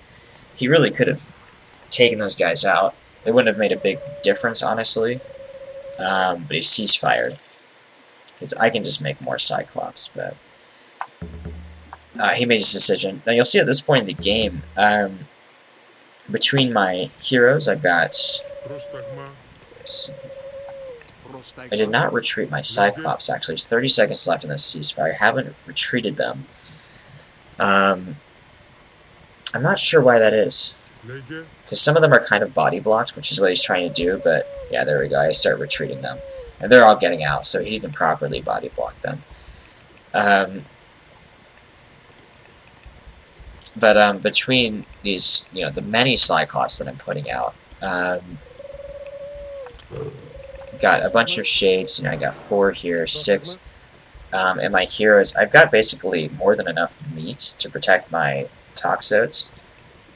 He really could have taken those guys out. It wouldn't have made a big difference, honestly. But he ceasefired. Because I can just make more Cyclops, but he made his decision. Now, you'll see at this point in the game, between my heroes, I've got... I did not retreat my Cyclops, actually. There's 30 seconds left in this ceasefire. I haven't retreated them. I'm not sure why that is. Because some of them are kind of body blocked, which is what he's trying to do, but yeah, there we go. I start retreating them. And they're all getting out, so he didn't properly body block them. But between these, the many Cyclops that I'm putting out, got a bunch of shades. I got 4 here, 6, and my heroes. I've got basically more than enough meat to protect my Toxotes,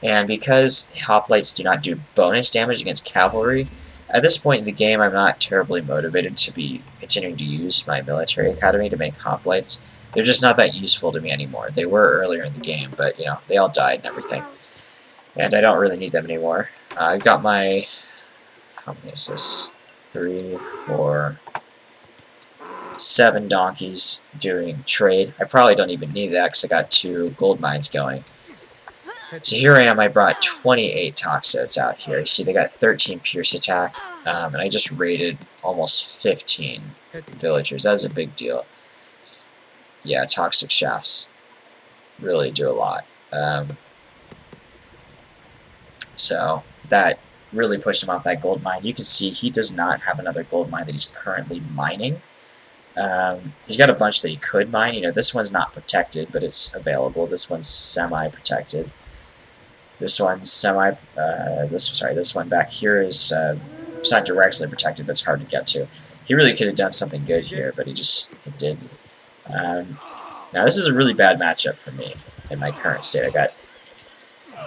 and because hoplites do not do bonus damage against cavalry, at this point in the game, I'm not terribly motivated to be continuing to use my military academy to make hoplites. They're just not that useful to me anymore. They were earlier in the game, but they all died and everything, and I don't really need them anymore. I've got my, how many is this? 3, 4, 7 donkeys doing trade. I probably don't even need that because I got 2 gold mines going. So here I am, I brought 28 Toxotes out here. You see they got 13 pierce attack, and I just raided almost 15 villagers. That's a big deal. Yeah, toxic shafts really do a lot. So that really pushed him off that gold mine. You can see he does not have another gold mine that he's currently mining. He's got a bunch that he could mine. This one's not protected, but it's available. This one's semi-protected. This one's this one back here is it's not directly protected, but it's hard to get to. He really could have done something good here, but he didn't. Now this is a really bad matchup for me in my current state. I got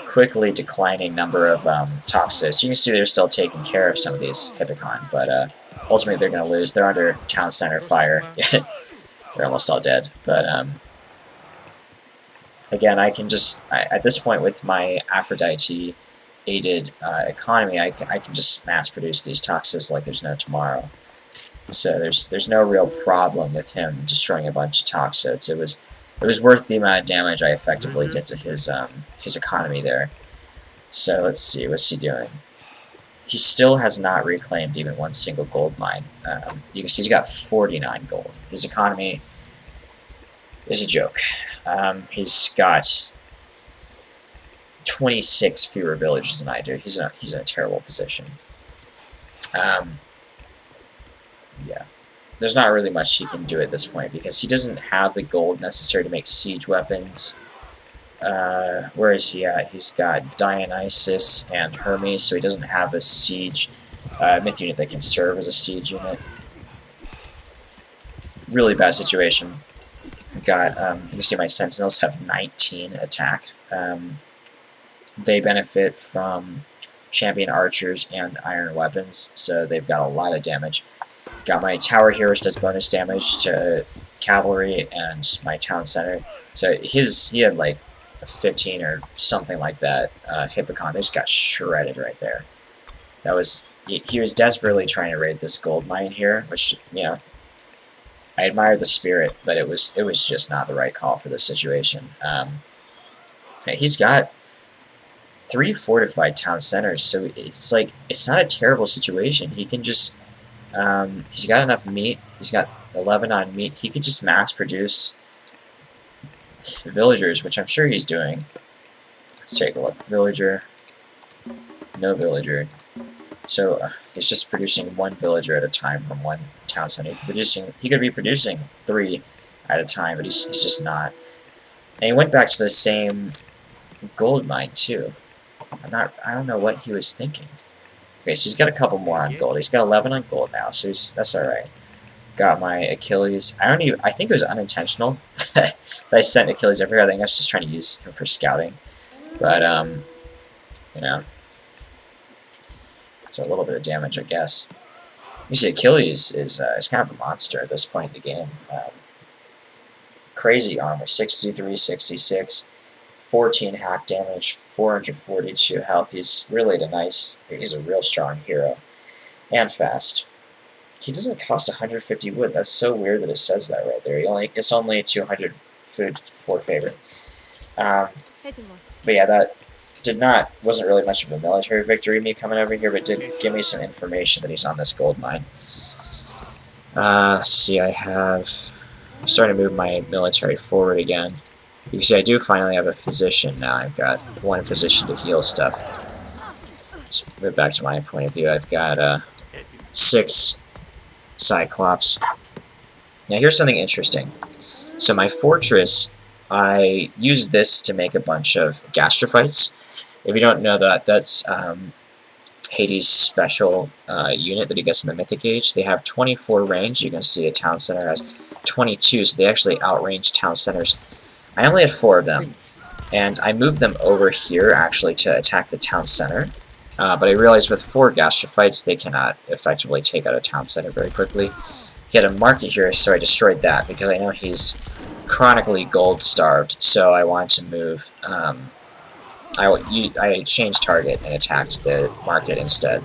quickly declining number of Toxotes. You can see they're still taking care of some of these Hippocon, but ultimately they're going to lose. They're under town center fire. They're almost all dead. But again, I can just, at this point with my Aphrodite-aided economy, I can just mass produce these Toxotes like there's no tomorrow. So there's no real problem with him destroying a bunch of Toxotes. It was worth the amount of damage I effectively did to his economy there. So let's see, what's he doing? He still has not reclaimed even one single gold mine. You can see he's got 49 gold. His economy is a joke. He's got 26 fewer villages than I do. He's in a terrible position. Yeah. There's not really much he can do at this point because he doesn't have the gold necessary to make siege weapons. Where is he at? He's got Dionysus and Hermes, so he doesn't have a siege myth unit that can serve as a siege unit. Really bad situation. Got you can see my Sentinels have 19 attack. They benefit from champion archers and iron weapons, so they've got a lot of damage. Got my tower here, which does bonus damage to cavalry and my town center. So he had like 15 or something like that Hippocon. They just got shredded right there. He was desperately trying to raid this gold mine here, which I admire the spirit, but it was just not the right call for this situation. He's got 3 fortified town centers, so it's not a terrible situation. He can just he's got enough meat. He's got 11 on meat. He could just mass produce villagers, which I'm sure he's doing. Let's take a look. Villager. No villager. So he's just producing 1 villager at a time from one town center. He could be producing 3 at a time, but he's just not. And he went back to the same gold mine too. I don't know what he was thinking. Okay, so he's got a couple more on gold. He's got 11 on gold now, so that's alright. Got my Achilles. I think it was unintentional that I sent Achilles over here. I think I was just trying to use him for scouting. But, so a little bit of damage, I guess. You see, Achilles is kind of a monster at this point in the game. Crazy armor, 63, 66, 14 hack damage, 442 health. He's really he's a real strong hero. And fast. He doesn't cost 150 wood. That's so weird that it says that right there. It's only 200 food for favor. But yeah, that wasn't really much of a military victory, me coming over here, but did give me some information that he's on this gold mine. See, I'm starting to move my military forward again. You can see I do finally have a physician now. I've got one physician to heal stuff. So move back to my point of view. I've got 6 Cyclops. Now here's something interesting. So my fortress, I use this to make a bunch of gastrophytes. If you don't know that, that's Hades' special unit that he gets in the Mythic Age. They have 24 range. You can see a town center has 22, so they actually outrange town centers. I only had 4 of them, and I moved them over here actually to attack the town center. But I realized with 4 gastrophytes, they cannot effectively take out a town center very quickly. He had a market here, so I destroyed that because I know he's chronically gold starved. So I wanted to move. I changed target and attacked the market instead.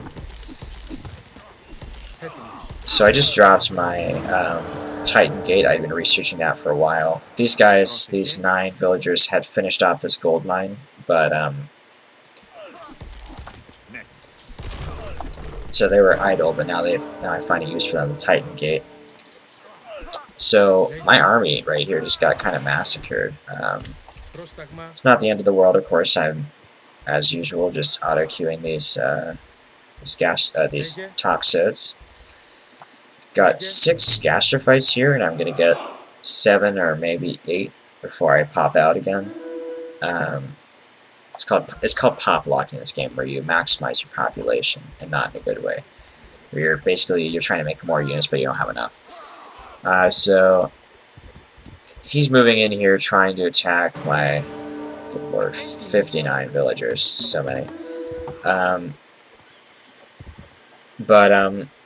So I just dropped my Titan Gate. I'd been researching that for a while. These guys, these 9 villagers, had finished off this gold mine, but so they were idle. But now I find a use for them. The Titan Gate. So my army right here just got kind of massacred. It's not the end of the world, of course. I'm, as usual, just auto queuing these toxodes. Got 6 gastrophytes here, and I'm gonna get 7 or maybe 8 before I pop out again. It's called pop locking in this game, where you maximize your population and not in a good way. Where you're trying to make more units, but you don't have enough. So he's moving in here trying to attack my, good lord, 59 villagers, so many.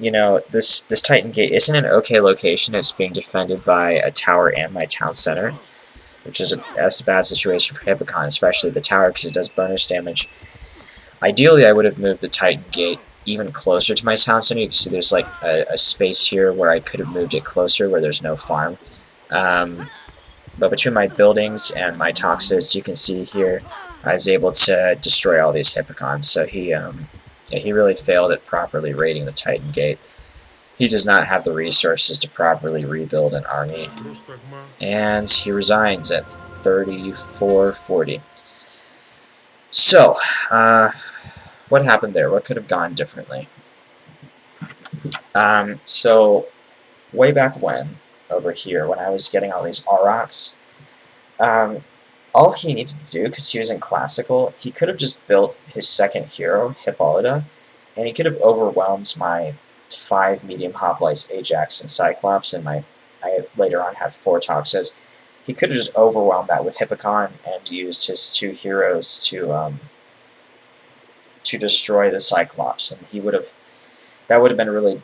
You know, this Titan Gate isn't an okay location. It's being defended by a tower and my town center, which is that's a bad situation for Hippocon, especially the tower, because it does bonus damage. Ideally, I would have moved the Titan Gate even closer to my town center. You can see there's like a space here where I could have moved it closer, where there's no farm. But between my buildings and my toxodes, you can see here, I was able to destroy all these Hippocons. So he really failed at properly raiding the Titan Gate. He does not have the resources to properly rebuild an army. And he resigns at 3440. So, what happened there? What could have gone differently? So, way back when, over here, when I was getting all these Aurochs, all he needed to do, because he was in Classical, he could have just built his second hero, Hippolyta, and he could have overwhelmed my 5 medium hoplites, Ajax and Cyclops, and I later on had 4 Toxos. He could have just overwhelmed that with Hippocon and used his 2 heroes to destroy the Cyclops, and that would have been really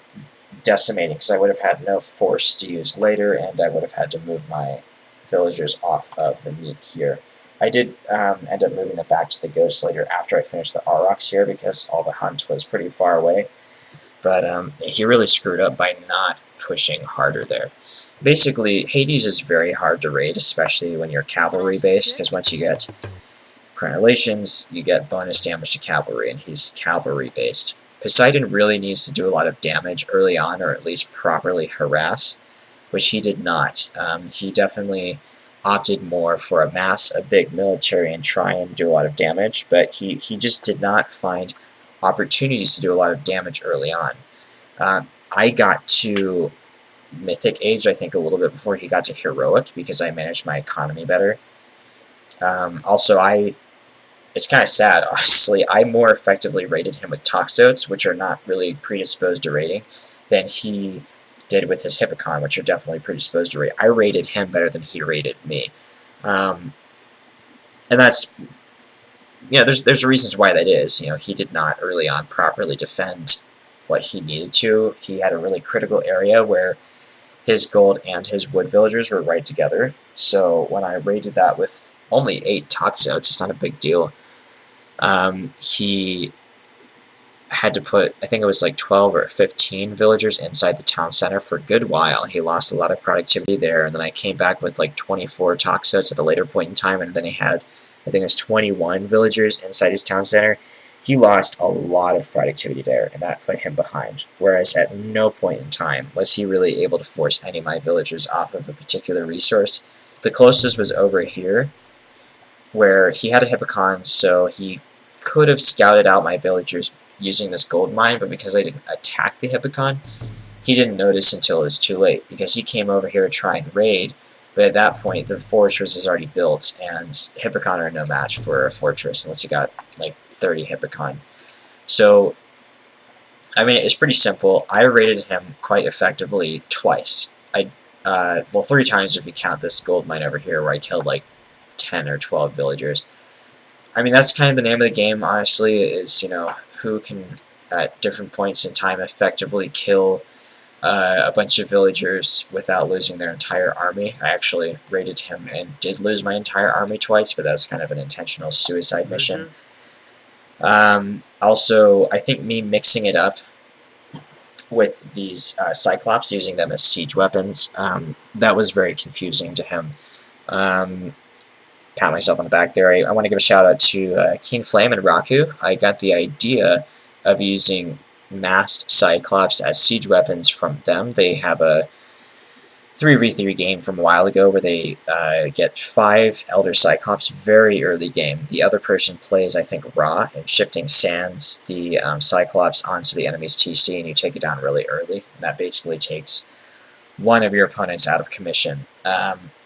decimating, because I would have had no force to use later, and I would have had to move my villagers off of the meat here. I did end up moving them back to the Ghost later after I finished the Aurochs here, because all the hunt was pretty far away. But he really screwed up by not pushing harder there. Basically, Hades is very hard to raid, especially when you're cavalry-based, because once you get crenellations, you get bonus damage to cavalry, and he's cavalry-based. Poseidon really needs to do a lot of damage early on, or at least properly harass, which he did not. He definitely opted more for amass a big military and try and do a lot of damage, but he just did not find opportunities to do a lot of damage early on. I got to Mythic Age, I think, a little bit before he got to Heroic, because I managed my economy better. Also, it's kind of sad, honestly. I more effectively raided him with Toxotes, which are not really predisposed to raiding, than he did with his Hippocon, which are definitely predisposed to raid. I raided him better than he raided me. And that's, you know, there's reasons why that is. You know, he did not early on properly defend what he needed to. He had a really critical area where his gold and his wood villagers were right together. So when I raided that with only 8 Toxotes, it's not a big deal. He had to put, I think it was like 12 or 15 villagers inside the town center for a good while. He lost a lot of productivity there, and then I came back with like 24 Toxotes at a later point in time, and then he had, I think it was 21 villagers inside his town center. He lost a lot of productivity there, and that put him behind. Whereas at no point in time was he really able to force any of my villagers off of a particular resource. The closest was over here, where he had a Hippocon, so he could have scouted out my villagers using this gold mine, but because I didn't attack the Hippocon, he didn't notice until it was too late, because he came over here to try and raid, but at that point the fortress is already built, and Hippocon are no match for a fortress unless you got like 30 Hippocon. So, I mean, it's pretty simple. I raided him quite effectively twice. Well, 3 times if you count this gold mine over here where I killed like 10 or 12 villagers. I mean, that's kind of the name of the game, honestly, is, you know, who can, at different points in time, effectively kill a bunch of villagers without losing their entire army. I actually raided him and did lose my entire army twice, but that was kind of an intentional suicide mission. Also, I think me mixing it up with these Cyclops, using them as siege weapons, that was very confusing to him. Pat myself on the back there. I want to give a shout out to Keen Flame and Raku. I got the idea of using masked Cyclops as siege weapons from them. They have a 3v3 game from a while ago where they get 5 Elder Cyclops very early game. The other person plays, I think, Raw, and Shifting Sands the Cyclops onto the enemy's TC, and you take it down really early. And that basically takes one of your opponents out of commission.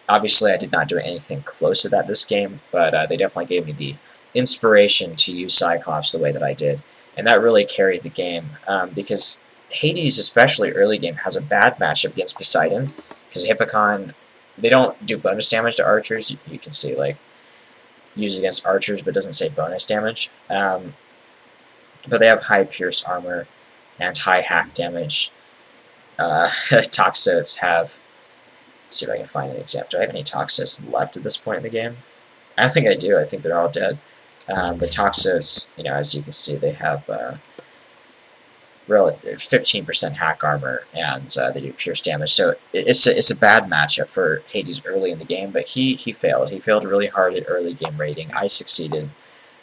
Obviously, I did not do anything close to that this game, but they definitely gave me the inspiration to use Cyclops the way that I did. And that really carried the game, because Hades, especially early game, has a bad matchup against Poseidon, because Hippocon, they don't do bonus damage to archers. You can see, like, use against archers, but it doesn't say bonus damage. But they have high pierce armor and high hack damage. Toxotes have... Let's see if I can find an example. Do I have any Toxotes left at this point in the game? I don't think I do. I think they're all dead. But Toxotes, you know, as you can see, they have relative 15% hack armor, and they do pierce damage. So it's a bad matchup for Hades early in the game, but he failed. He failed really hard at early game rating. I succeeded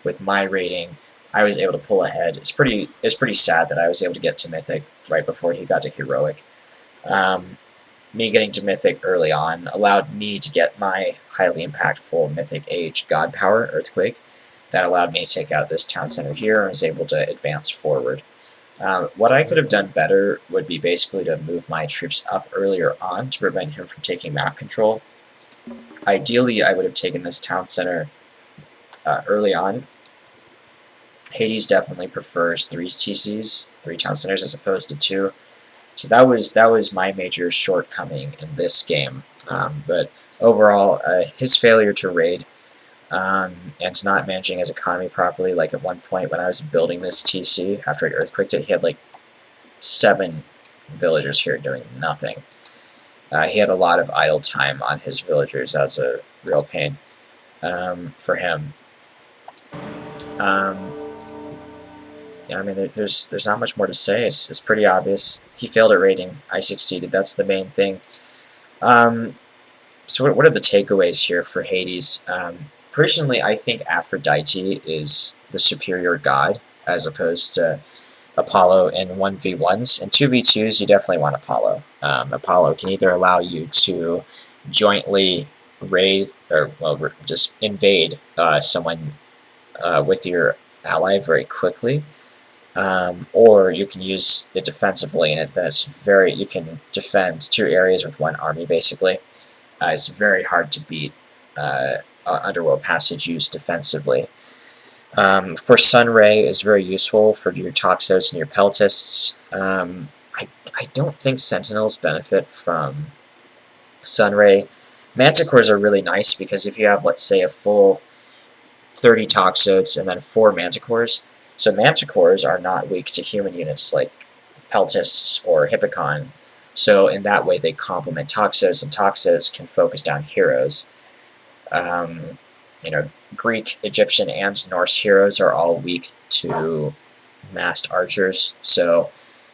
with my rating. I was able to pull ahead. It's pretty sad that I was able to get to Mythic right before he got to Heroic. Me getting to Mythic early on allowed me to get my highly impactful Mythic Age God Power, Earthquake. That allowed me to take out this town center here and was able to advance forward. What I could have done better would be basically to move my troops up earlier on to prevent him from taking map control. Ideally, I would have taken this town center early on. Hades definitely prefers 3 TCs, 3 town centers, as opposed to 2. So that was my major shortcoming in this game. But overall, his failure to raid and to not managing his economy properly, like at one point when I was building this TC, after I earthquaked it, he had like 7 villagers here doing nothing. He had a lot of idle time on his villagers. That's a real pain for him. Yeah, I mean, there's not much more to say. It's pretty obvious. He failed at raiding. I succeeded. That's the main thing. So what are the takeaways here for Hades? Personally, I think Aphrodite is the superior god as opposed to Apollo in 1v1s. In 2v2s, you definitely want Apollo. Apollo can either allow you to jointly raid, or, well, just invade someone with your ally very quickly, or you can use it defensively, and then you can defend 2 areas with 1 army, basically. It's very hard to beat Underworld Passage used defensively. Of course, Sunray is very useful for your Toxos and your Peltists. I don't think Sentinels benefit from Sunray. Manticores are really nice because if you have, let's say, a full 30 Toxotes and then 4 Manticores, so Manticores are not weak to human units like Peltis or Hippicon. So in that way, they complement Toxos, and Toxos can focus down heroes. You know, Greek, Egyptian, and Norse heroes are all weak to massed archers, so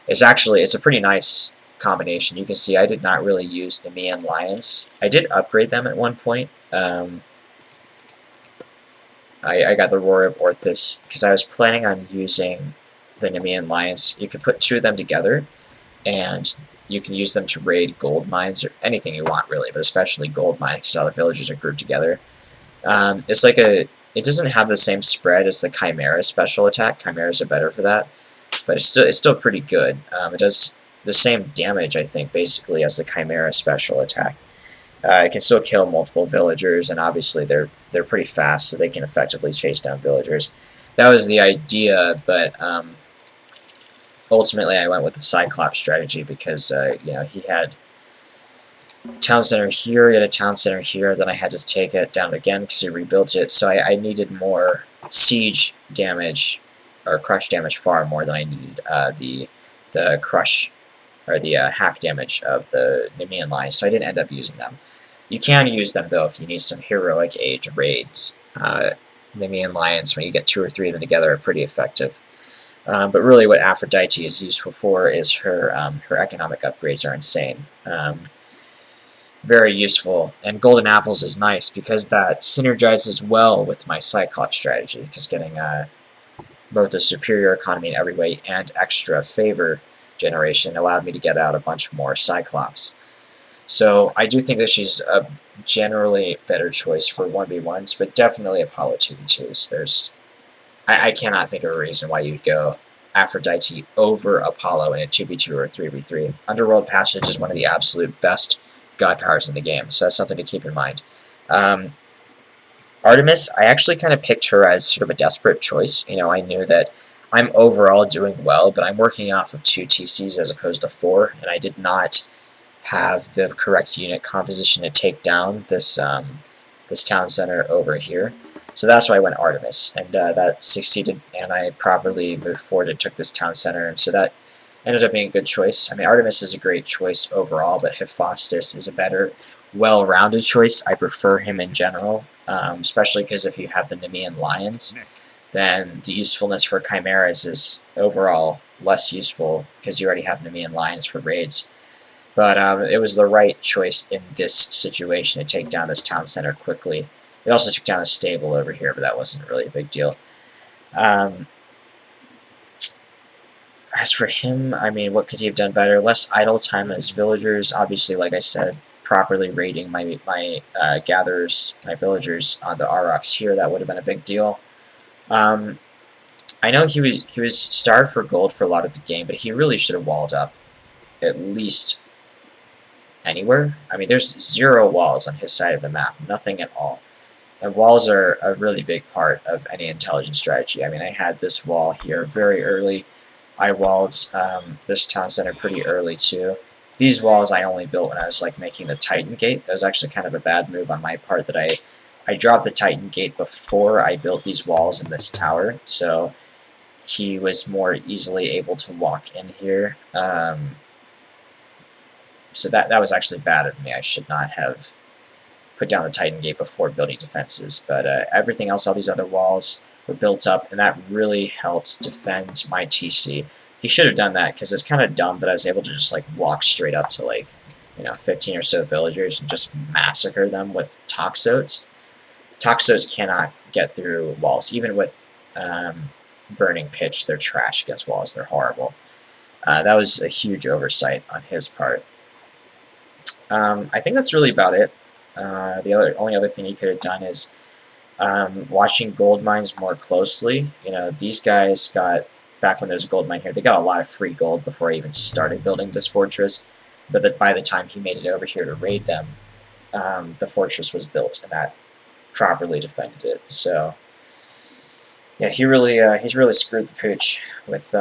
it's a pretty nice combination. You can see I did not really use Nemean lions. I did upgrade them at one point. I got the Roar of Orthus because I was planning on using the Nemean lions. You could put two of them together, and you can use them to raid gold mines or anything you want, really, but especially gold mines because all the villagers are grouped together. It's like it doesn't have the same spread as the Chimera special attack. Chimeras are better for that, but it's still pretty good. It does the same damage, I think, basically as the Chimera special attack. It can still kill multiple villagers, and obviously they're pretty fast, so they can effectively chase down villagers. That was the idea, but ultimately I went with the Cyclops strategy because you know, he had town center here, he had a town center here, then I had to take it down again because he rebuilt it, so I needed more siege damage, or crush damage far more than I needed the crush, or the hack damage of the Nemean lions, so I didn't end up using them. You can use them, though, if you need some heroic age raids. Nemean lions, when you get 2 or 3 of them together, are pretty effective. But really what Aphrodite is useful for is her economic upgrades are insane. Very useful, and Golden Apples is nice because that synergizes well with my Cyclops strategy, because getting both a superior economy in every way and extra favor generation allowed me to get out a bunch more Cyclops. So I do think that she's a generally better choice for 1v1s, but definitely Apollo 2v2s. I cannot think of a reason why you'd go Aphrodite over Apollo in a 2v2 or a 3v3. Underworld Passage is one of the absolute best god powers in the game, so that's something to keep in mind. Artemis, I actually kind of picked her as sort of a desperate choice. You know, I knew that I'm overall doing well, but I'm working off of 2 TCs as opposed to 4, and I did not have the correct unit composition to take down this this town center over here. So that's why I went Artemis, and that succeeded, and I properly moved forward and took this town center, and so that ended up being a good choice. I mean, Artemis is a great choice overall, but Hephaestus is a better, well-rounded choice. I prefer him in general, especially because if you have the Nemean lions, then the usefulness for chimeras is overall less useful because you already have Nemean lions for raids. But it was the right choice in this situation to take down this town center quickly. It also took down a stable over here, but that wasn't really a big deal. As for him, I mean, what could he have done better? Less idle time as villagers. Obviously, like I said, properly raiding my gatherers, my villagers on the Aurochs here, that would have been a big deal. I know he was starved for gold for a lot of the game, but he really should have walled up at least anywhere. I mean, there's 0 walls on his side of the map, nothing at all. And walls are a really big part of any intelligence strategy. I mean, I had this wall here very early. I walled this town center pretty early too. These walls I only built when I was like making the Titan Gate. That was actually kind of a bad move on my part that I dropped the Titan Gate before I built these walls in this tower, so he was more easily able to walk in here. So that was actually bad of me. I should not have put down the Titan Gate before building defenses, but everything else, all these other walls were built up, and that really helped defend my TC. He should have done that, because it's kind of dumb that I was able to just like walk straight up to like, you know, 15 or so villagers and just massacre them with Toxotes. Toxotes cannot get through walls, even with burning pitch. They're trash against walls. They're horrible. That was a huge oversight on his part. I think that's really about it. The only other thing he could have done is watching gold mines more closely. You know, these guys got, back when there was a gold mine here, they got a lot of free gold before I even started building this fortress, but that by the time he made it over here to raid them, the fortress was built, and that properly defended it. So yeah, he's really screwed the pooch with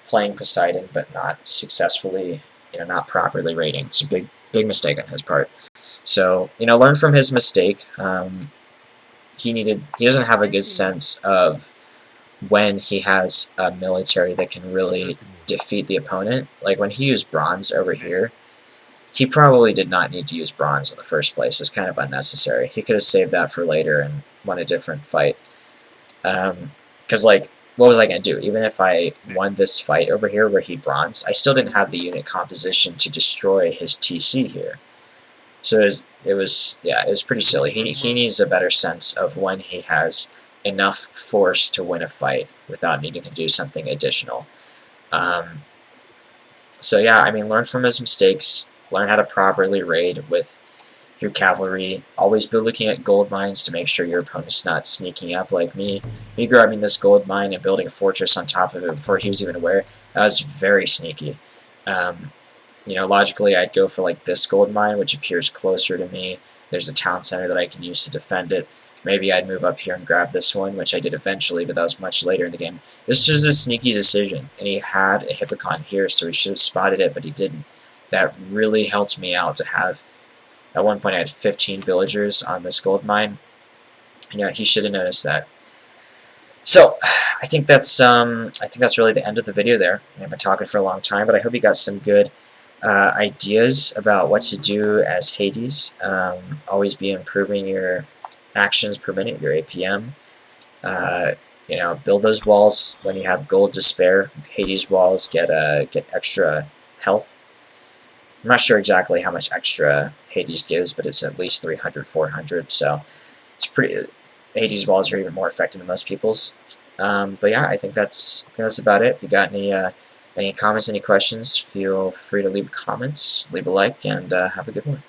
playing Poseidon, but not successfully, you know, not properly raiding. It's a big mistake on his part. So, you know, learn from his mistake. He doesn't have a good sense of when he has a military that can really defeat the opponent. Like when he used bronze over here, he probably did not need to use bronze in the first place. It's kind of unnecessary. He could have saved that for later and won a different fight. Because, like, what was I going to do? Even if I won this fight over here where he bronzed, I still didn't have the unit composition to destroy his TC here. So yeah, it was pretty silly. He needs a better sense of when he has enough force to win a fight without needing to do something additional. So yeah, I mean, learn from his mistakes. Learn how to properly raid with your cavalry. Always be looking at gold mines to make sure your opponent's not sneaking up like me. Me grabbing this gold mine and building a fortress on top of it before he was even aware, that was very sneaky. You know, logically I'd go for like this gold mine, which appears closer to me. There's a town center that I can use to defend it. Maybe I'd move up here and grab this one, which I did eventually, but that was much later in the game. This was a sneaky decision, and he had a Hippocon here, so he should have spotted it, but he didn't. That really helped me out to have. At one point I had 15 villagers on this gold mine. You know, he should have noticed that. So, I think that's really the end of the video there. I've been talking for a long time, but I hope you got some good ideas about what to do as Hades. Always be improving your actions per minute, your APM. You know, build those walls when you have gold to spare. Hades walls get extra health. I'm not sure exactly how much extra Hades gives, but it's at least 300, 400. So it's pretty. Hades walls are even more effective than most people's. But yeah, I think that's about it. If you got any comments, any questions, feel free to leave comments, leave a like, and have a good one.